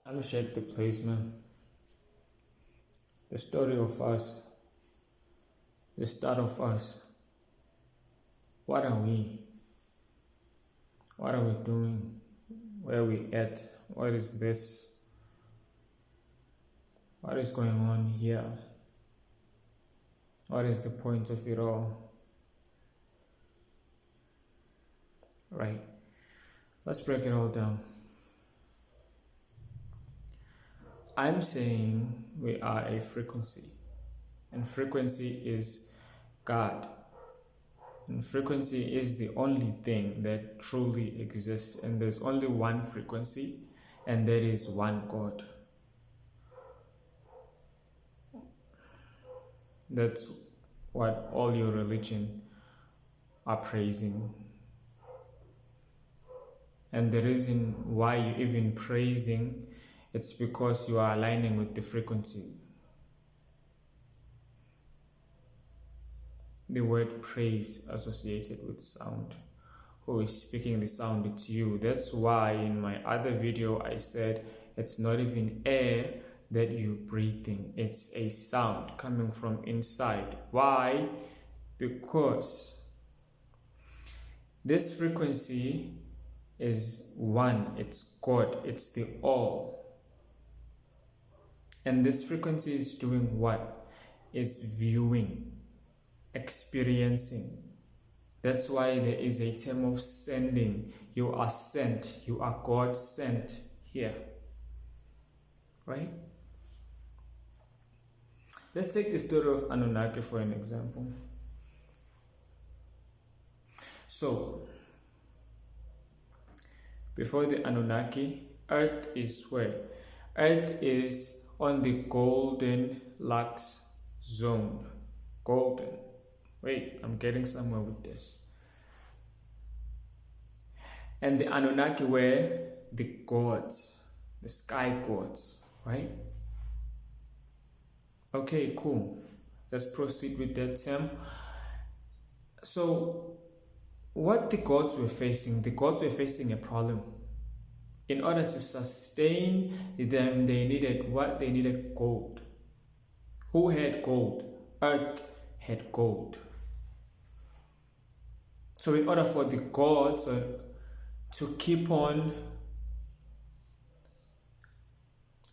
I'm gonna shake the place, man. The story of us, the start of us. What are we? What are we doing? Where are we at? What is this? What is going on here? What is the point of it all? Right. Let's break it all down. I'm saying we are a frequency, and frequency is God. And frequency is the only thing that truly exists, and there's only one frequency, and there is one God. That's what all your religion are praising. And the reason why you're even praising, it's because you are aligning with the frequency. The word praise associated with sound. Who is speaking the sound? It's you. That's why in my other video I said it's not even air that you're breathing. It's a sound coming from inside. Why? Because this frequency is one. It's God. It's the all. And this frequency is doing what? It's viewing, experiencing. That's why there is a term of sending. You are sent. You are God sent here. Right? Let's take the story of Anunnaki for an example. So, before the Anunnaki, Earth is where? Earth is on the golden lux zone. Golden. Wait, I'm getting somewhere with this. And the Anunnaki were the gods, the sky gods, right? Okay, cool. Let's proceed with that term. So, what the gods were facing a problem. In order to sustain them, they needed what? They needed gold. Who had gold? Earth had gold. So in order for the gods to keep on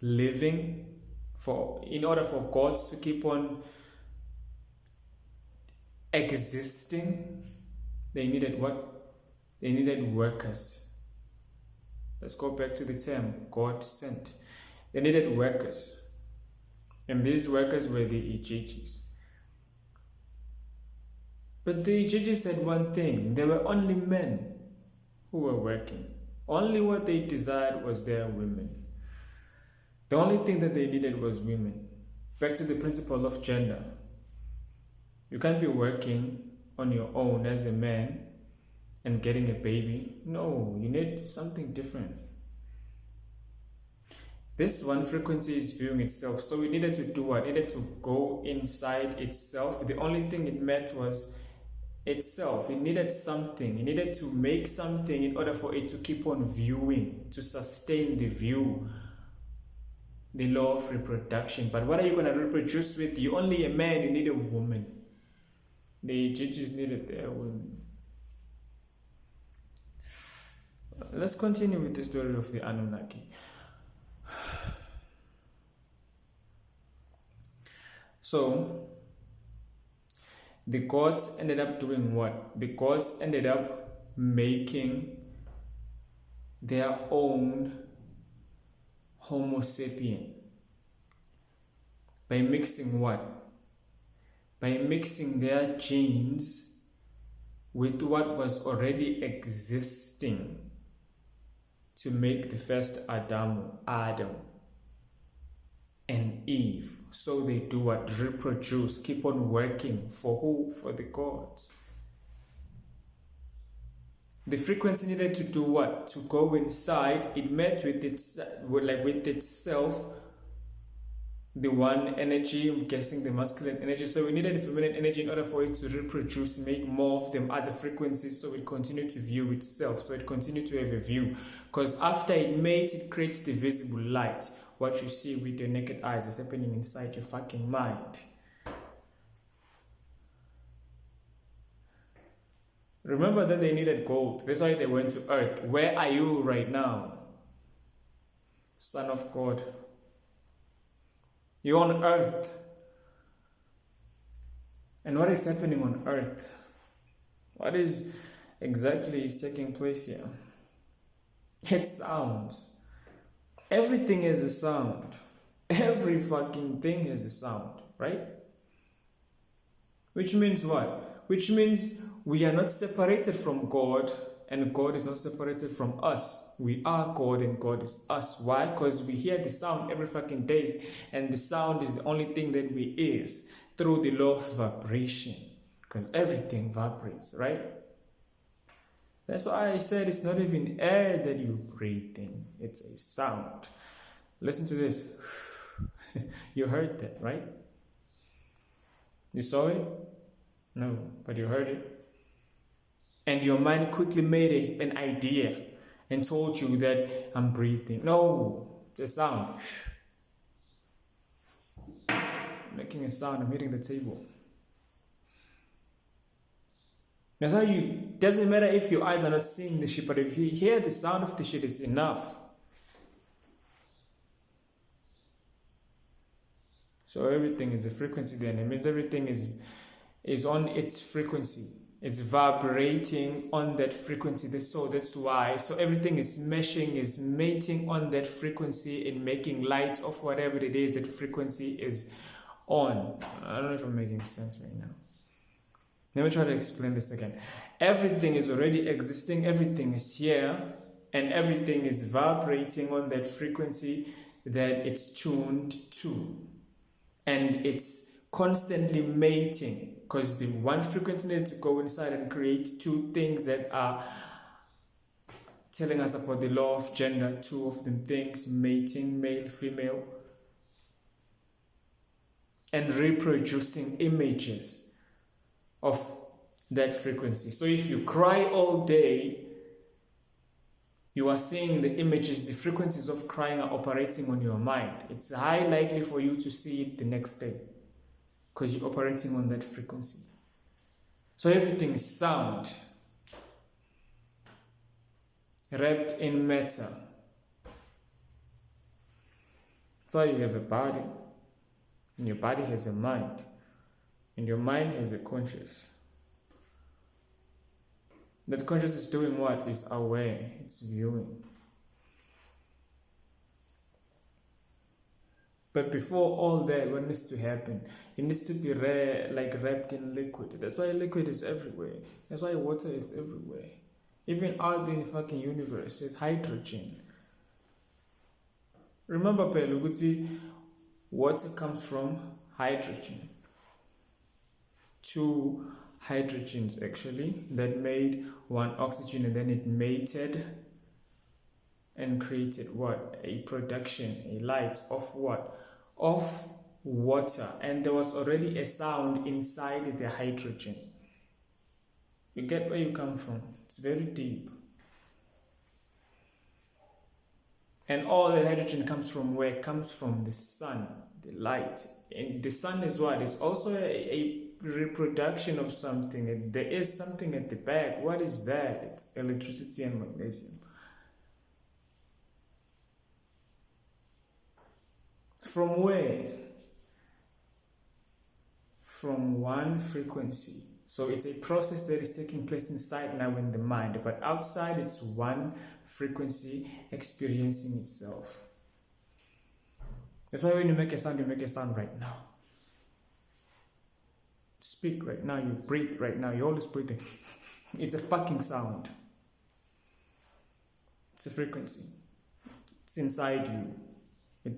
living, in order for gods to keep on existing, they needed what? They needed workers. Let's go back to the term God sent. They needed workers. And these workers were the Egyptians. But the Egyptians had one thing. There were only men who were working. Only what they desired was their women. The only thing that they needed was women. Back to the principle of gender. You can't be working on your own as a man and getting a baby. No, you need something different. This one frequency is viewing itself. So it needed to do what? It needed to go inside itself. The only thing it met was itself. It needed something. It needed to make something in order for it to keep on viewing, to sustain the view. The law of reproduction. But what are you going to reproduce with? You're only a man, you need a woman. The Egyptians needed their women. Let's continue with the story of the Anunnaki. So, the gods ended up doing what? The gods ended up making their own Homo sapien. By mixing what? By mixing their genes with what was already existing to make the first Adam and Eve. So they do what? Reproduce, keep on working. For who? For the gods. The frequency needed to do what? To go inside. It met with itself the one energy, I'm guessing the masculine energy. So we needed the feminine energy in order for it to reproduce, make more of them other frequencies, so it continued to view itself, so it continued to have a view. Because after it mates, it creates the visible light. What you see with your naked eyes is happening inside your fucking mind. Remember that they needed gold. That's why they went to earth. Where are you right now? Son of God. You're on earth. And what is happening on earth? What is exactly taking place here? It sounds. Everything has a sound. Every fucking thing has a sound, right? Which means what? Which means we are not separated from God, and God is not separated from us. We are God and God is us. Why? Because we hear the sound every fucking day, and the sound is the only thing that we is through the law of vibration. Because everything vibrates, right? That's why I said it's not even air that you breathe in. It's a sound. Listen to this. You heard that, right? You saw it? No, but you heard it. And your mind quickly made an idea and told you that I'm breathing. No, it's a sound. Making a sound, I'm hitting the table. That's how doesn't matter if your eyes are not seeing the shit, but if you hear the sound of the shit, it's enough. So everything is a frequency then. It means everything is on its frequency. It's vibrating on that frequency. So that's why. So everything is meshing, is mating on that frequency and making light of whatever it is that frequency is on. I don't know if I'm making sense right now. Let me try to explain this again. Everything is already existing. Everything is here. And everything is vibrating on that frequency that it's tuned to. And it's constantly mating. Because the one frequency needs to go inside and create two things that are telling us about the law of gender. Two of them things, mating, male, female. And reproducing images of that frequency. So if you cry all day, you are seeing the images, the frequencies of crying are operating on your mind. It's high likely for you to see it the next day. Because you're operating on that frequency. So everything is sound. Wrapped in matter. That's why you have a body. And your body has a mind. And your mind has a conscious. That conscious is doing what? Is aware. It's viewing. But before all that, what needs to happen? It needs to be wrapped in liquid. That's why liquid is everywhere. That's why water is everywhere. Even out in the fucking universe, there's hydrogen. Remember, Peluguti, water comes from hydrogen. Two hydrogens actually that made one oxygen, and then it mated and created what? A production, a light of what? Of water. And there was already a sound inside the hydrogen. You get where you come from. It's very deep. And all that hydrogen comes from where? It comes from the sun, the light. And the sun is what? It's also a reproduction of something. And there is something at the back. What is that? It's electricity and magnesium. From where? From one frequency. So it's a process that is taking place inside now in the mind, but outside it's one frequency experiencing itself. That's why when you make a sound right now. Speak right now, you breathe right now, you're always breathing. It's a fucking sound. It's a frequency. It's inside you.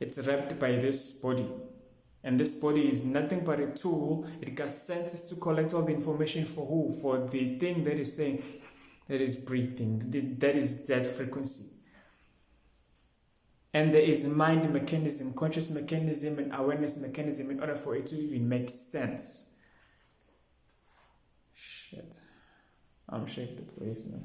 It's wrapped by this body. And this body is nothing but a tool. It got senses to collect all the information for who? For the thing that is saying, that is breathing. That is that frequency. And there is mind mechanism, conscious mechanism, and awareness mechanism in order for it to even make sense. Shit. I'm shaking the place, man.